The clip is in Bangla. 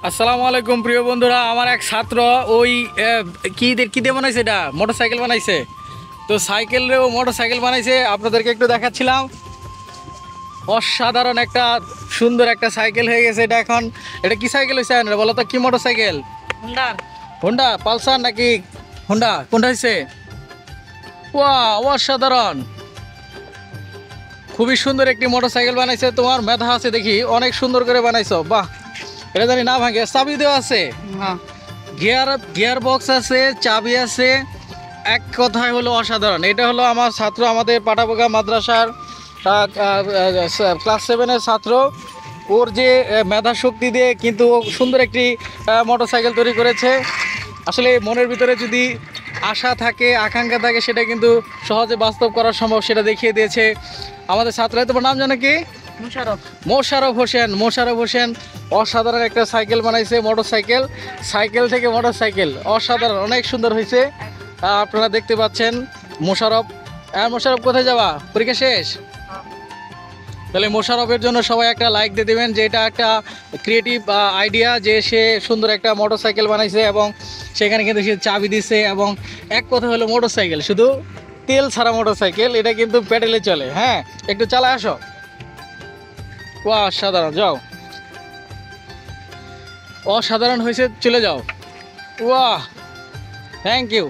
আসসালামু আলাইকুম প্রিয় বন্ধুরা। আমার এক ছাত্র ওই কি দিয়ে বানাইছে, এটা মোটরসাইকেল বানাইছে। তো সাইকেলেও মোটরসাইকেল বানাইছে, আপনাদেরকে একটু দেখাচ্ছিলাম। অসাধারণ একটা সুন্দর একটা সাইকেল হয়ে গেছে এটা। এখন এটা কি সাইকেল হয়েছে বলো তো, কি মোটরসাইকেল? হুন্ডা। হোন্ডা পালসার নাকি হোন্ডা, কোনটা হয়েছে? অসাধারণ, খুবই সুন্দর একটি মোটরসাইকেল বানাইছে। তোমার মেধা আছে দেখি, অনেক সুন্দর করে বানাইছো। বাহ, এটা জানি না ভাঙে। চাবি দেওয়া আছে, হ্যাঁ, গিয়ার বক্স আছে, চাবি আছে। এক কথায় হলো অসাধারণ। এটা হলো আমার ছাত্র, আমাদের পাটাবোগা মাদ্রাসার ক্লাস 7-এর ছাত্র। ওর যে মেধা শক্তি দিয়ে কিন্তু ও সুন্দর একটি মোটরসাইকেল তৈরি করেছে। আসলে মনের ভিতরে যদি আশা থাকে, আকাঙ্ক্ষা থাকে, সেটা কিন্তু সহজে বাস্তব করা সম্ভব, সেটা দেখিয়ে দিয়েছে আমাদের ছাত্র। তোমার নাম জানো কি? মুশারফ। মোশাররফ হোসেন অসাধারণ একটা সাইকেল বানাইছে, মোটরসাইকেল। সাইকেল থেকে মোটরসাইকেল, অসাধারণ, অনেক সুন্দর হয়েছে। আপনারা দেখতে পাচ্ছেন মোশাররফ কোথায় যাওয়া, পরীক্ষা শেষ? তাহলে মোশাররফের জন্য সবাই একটা লাইক দিয়ে দেবেন, যে এটা একটা ক্রিয়েটিভ আইডিয়া, যে সে সুন্দর একটা মোটরসাইকেল বানাইছে এবং সেখানে কিন্তু সে চাবি দিছে। এবং এক কথা হলো মোটরসাইকেল শুধু তেল ছাড়া মোটরসাইকেল, এটা কিন্তু প্যাডেলে চলে। হ্যাঁ, একটু চালায় আসো। অসাধারণ, যাও, অসাধারণ হয়েছে, চলে যাও। Thank you.